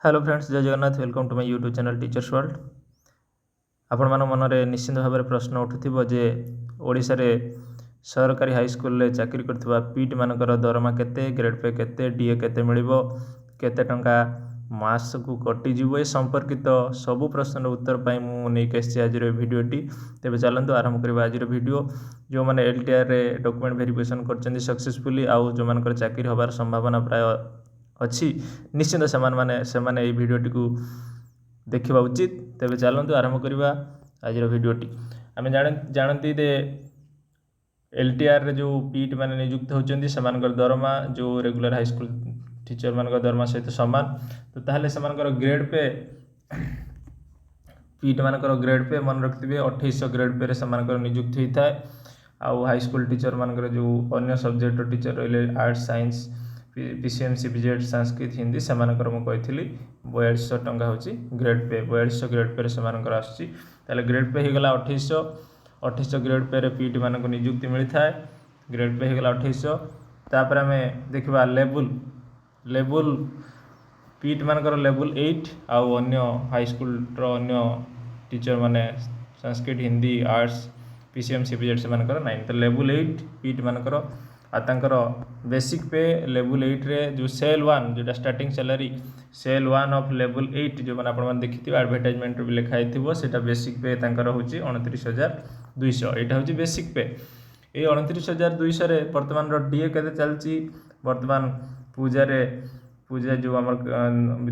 Hello friends, जय Jagannath. Welcome to my YouTube channel teachers world. आपण मान मनरे निश्चित भाव में प्रश्न उठुथिबो जे ओडिशा रे सरकारी हाईस्कूल रे चाकरी करथिबा पीट मानकर दरमा केते, ग्रेड पे केते, डीए केते मिलिबो, केते टंका मास को कटि जीवो, ए संपर्कित सबु प्रश्नर उत्तर पाई मु नेक आसी आज भिडियोटी। तेबे चलंतु आरंभ करबा आज भिडियो। जो माने एलटीआर रे डॉक्यूमेंट वेरिफिकेशन करचंदी सक्सेसफुली आउ जो मानकर चाकरी होबार संभावना प्राय अच्छी, निश्चित से भिडियोटी को देखा उचित। तेबे चलतु आरंभ करवा आज भिडियोटी। आम जानती दे एलटीआर रे जो पीट माने नियुक्त होचंदी सेमानकर दरमा जो रेगुलर हाईस्कूल टीचर मानकर दरमा सहित समान। तो ताहले सेमानकर ग्रेड पे पीट मानकर ग्रेड पे मन रखिथे 2800 ग्रेड पे सेमानकर नियुक्त होता है। आउ हाईस्कूल टीचर मानकर जो अन्य सब्जेक्ट टीचर रहिले arts science PCM CBZ Sanskrit Hindi सेमानकर मु कहिथिली 4200 टंका होची ग्रेड पे। 4200 ग्रेड पे सेमानकर आछि। ताले ग्रेड पे हिगला 2800 ग्रेड पे रे पीटी मानको नियुक्ति मिली थाए। Grade pay हिगला 2800। तापर हमें देखबा लेवल पीट मानकर लेवल 8 आउ अन्य हाईस्कूल रो अन्य टीचर माने Sanskrit Hindi arts PCM CBZ सेमानकर 9। तो लेवल 8 पीट मानकर आतर बेसिक पे लेवल 8 रे जो सेल 1 जोटा starting salary cell 1 of level 8 जो मैंने आपने देखिए एडवर्टाइजमेंट भी लिखाई थो बेसिक पे तांकर होची 29,200। यहाँ हूँ बेसिक पे। ये 29,200 रे वर्तमान डीए केते चलची वर्तमान पूजा जो आम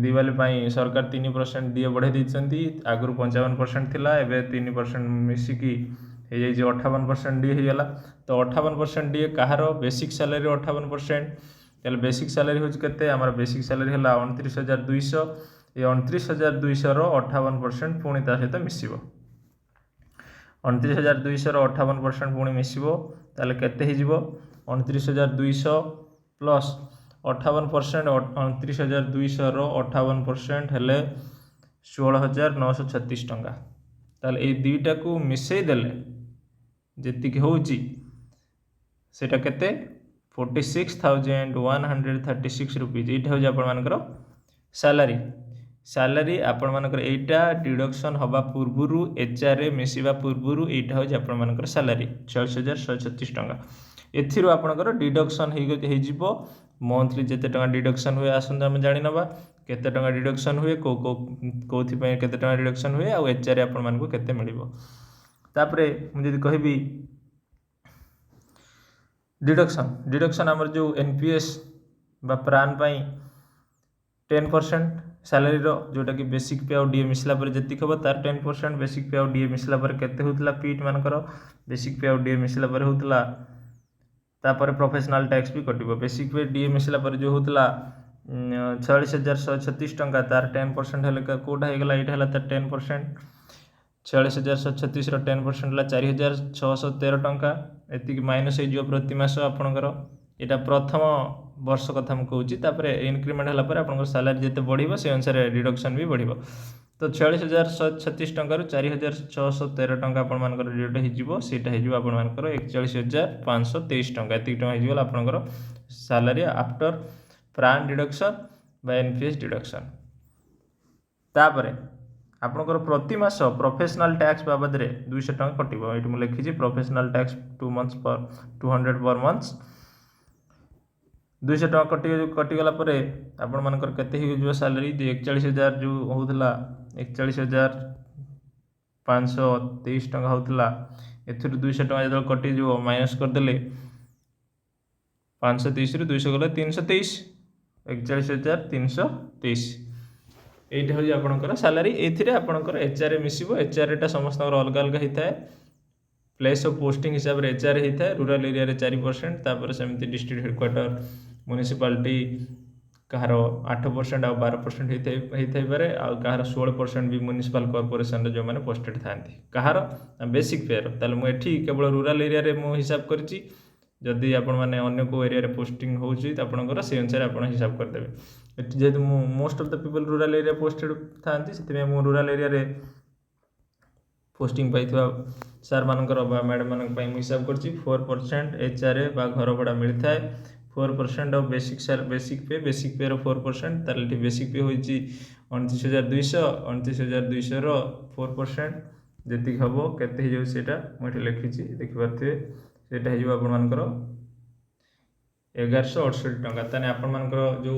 दिवाली सरकार 3% डीए बढ़े देती। आगु 55% थिला, एबे 3% मिसिकी हो जाए 58% डीए होगा। तो 58% डीए कहार बेसिक सैलरी 58%। तेल बेसिक सैलरी हूँ केते आमर बेसिक सैलरी है 29,200। ये 29,200 58% पुणी ता सहित मिसिबो। 29,200 58% पुणी मिसिबो ताले केते ही जीवो 29,200 प्लस 58%। 29,200 58% हेले 16,936 टंका। ताले ये दुईटा को मिसई देले जेतिक होची सेटा केते 46,136 रुपीज। ये हूँ आपर सैलरी आपण मानकर एटा डिडक्शन हवा पूर्वरु एचआरए मिसिबा पूर्वरु एटा हूँ आपर सैलरी 46,136 टंका। एथिरो आपणकर डिडक्शन हो जिवो मंथली जेते टंका डिडक्शन हुए आसंता हम जानि नबा केते टंका डिडक्शन हुए कोथि पय केते टंका डिडक्शन हुए आ एचआरए आपण मानको केते मिलिबो। तापरे मु जदि कहबी डिडक्शन आमर जो एनपीएस बा प्राण पाई 10% सैलरी रो जोटा कि बेसिक पे आउ डीए मिसला पर जति खबो तार 10% बेसिक पे आउ डीए मिसला पर केते होतला पीट मानकर बेसिक पे आउ डीए मिसला पर होतला। तापर प्रोफेशनल टैक्स भी कटिबो। बेसिक पे डीए मिसला पर जो होतला 46,136 टंका तार 10% हेले कोटा हे गला एटा हला तार 10%। 46,136 रो 10% हला 4,613 टंका। एतिक माइनस हो प्रति मास आपणकर एटा प्रथम वर्ष कथा मैं कहूँ। तापर इनक्रीमेंट है आपंकर सैलरी जिते बढ़ो से अनुसार डिडक्शन भी बढ़ो। तो 46,136 टंका 4,613 टंका आपर डिडक्ट होटा होपर 41,523 टंका। एतिक टंका होगा आपंकर सैलरी आफ्टर प्राण डिडक्शन बा एनपीएस डिडक्शन। तापर आपंकर प्रति मास प्रोफेशनल टैक्स बाबद 200 टंका कटिबो। ये मुझे लिखी प्रोफेशनल टैक्स 200 पर मंथ्स 200 टंका कटिगला आपण मानकर केते हो सैलरी 41,000 जो होता 41,523 टंका होता। एथुर 200 टंका जो कटि माइनस करदे 530 रु 200 गला 323 41,323। ये हूँ आपंकर सैलरी। ये आपंकर एचआरए मिसिबो। एचआरए समस्त अलग अलग होता है। प्लेस ऑफ पोस्टिंग हिसाब से एचआर होता है। रूरल एरिया रे 4%। तापर सेमती डिस्ट्रिक्ट हेडक्वार्टर म्युनिसिपालिटी कहार 8% और 12% होता पारे आहार 16% भी म्युनिसिपल कॉर्पोरेशन जो मैंने पोस्टेड था कहार बेसिक पेयर। ताले मुझे केवल रूरल एरिया रे मु हिसाब करी। जदि आपण मैंने अन्य को एरिया रे पोस्टिंग होची तो आपणकर से अनुसार आप हिसाब करदेवे। जेहेतु most of the people rural area posted था से रूरल एरिया रे पोस्टिंग पाई सार मानकर मैडम मान हिसाब कर 4% एचआरए बा घर भड़ा मिलता है। 4% ऑफ बेसिक पे रो 4%, ताले बेसिक पे होइची 29,200 29,200 रो 4% जेतिक हबो केते हे जो सेटा मोठी लिखिची देखि पारथिबे सेटा हे जो आपण मानकर 1168 टंका। ताने आपण मानकर जो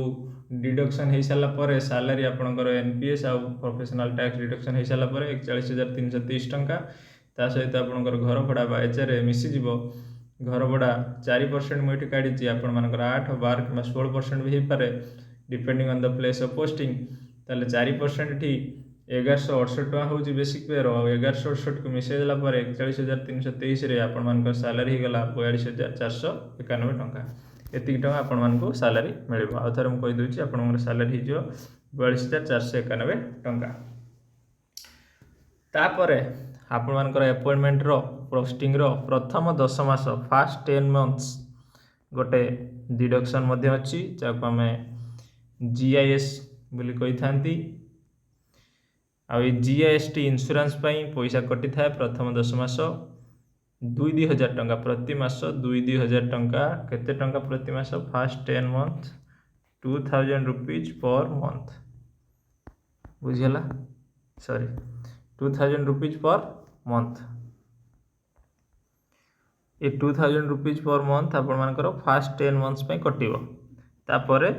डिडक्शन हो सारा पर सैलरी आपंकर एनपीएस आउ प्रोफेशनल टैक्स डिडक्शन हो सारा पर 41,330 टंका। ता सहित आपंकर घर भड़ा एचआरए मिसीज घर भड़ा 4% मुझे काढ़ी आपण मानकर 8 12 कि 16% भी हो पारे depending on the place of posting. ताले 4% ठी 1168 टका हूँ बेसिक पे रो 1168 को मिसई देला 41,323 रे आपण मानकर सैलरी गला 42,491 टंका। एतिक टका आपण मानको सैलरी मिलिबो। आ थरे म कहि दोछि आपण सैलरी जो 42,491 टंका। तापरे आपण मानकर अपॉइंटमेंट रो पोस्टिंग रो प्रथम 10 मास फर्स्ट 10 मंथ्स गोटे डिडक्शन मध्य अछि जाको हमें जीआईएस बोली कहि थांती। आ जीएसटी इंश्योरेंस पई पैसा कटि थाए प्रथम 10 मास 2,000 टंका प्रति मास 2,000 टंका। केते टंका प्रति मास first 10 month 2,000 rupees per month बुझिला सॉरी 2,000 रुपीज पर मंथ। ये 2,000 रुपीज पर मंथ आपण मानकर फर्स्ट 10 मंथ्स पे कटिबो तापरे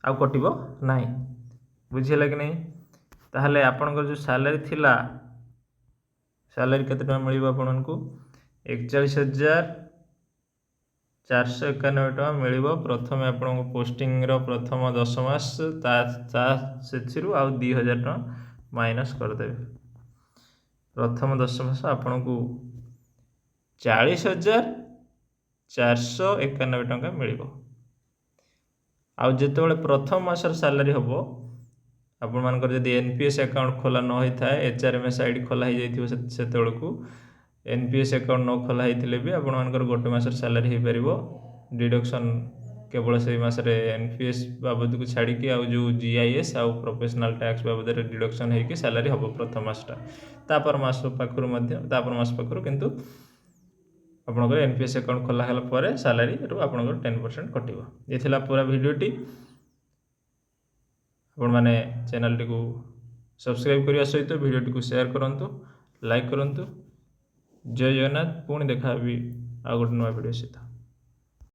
आ कटिबो नाही बुझिला कि नहीं। ताहले आपनकर जो सैलरी थिला सैलरी केते टका मिलिबो आपनको 41,491 टका मिलिबो प्रथम आपनको पोस्टिंग रो प्रथम 10 मास ता सेथिरु आ 2,000 टका माइनस कर देबे। प्रथम 10 मास आपनको 40,491 टका मिलिबो। आ जेतेबेले प्रथम मासर सैलरी हबो आपण मानकर जदि एनपीएस अकाउंट खोला न होई थाए एचआरएमएस आईडी खोला हो जाइथिबो सेतेबेलकू एनपीएस अकाउंट न खोला होइथिले भी आपण मानकर गोटे मासर सैलरी हे परिबो डिडक्शन केवल से मासरे एनपीएस बाबद को छाड़ी कि आउ जो जीआईएस आउ प्रोफेशनल टैक्स बाबद रे डिडक्शन हे कि सैलरी हबो प्रथम मासटा तापर मास पाखरु मध्य तापर मास पाखरु किंतु आपनकर एनपीएस अकाउंट खोला होला परे सैलरी रो आपनकर 10% कटिबो। ये थिला पूरा वीडियोटी आपण माने चैनल टी को सब्सक्राइब करिया सहित वीडियोटी को शेयर करंतु लाइक करंतु। जय जगन्नाथ पुणी देखा भी आ गोटे नया वीडियो सहित।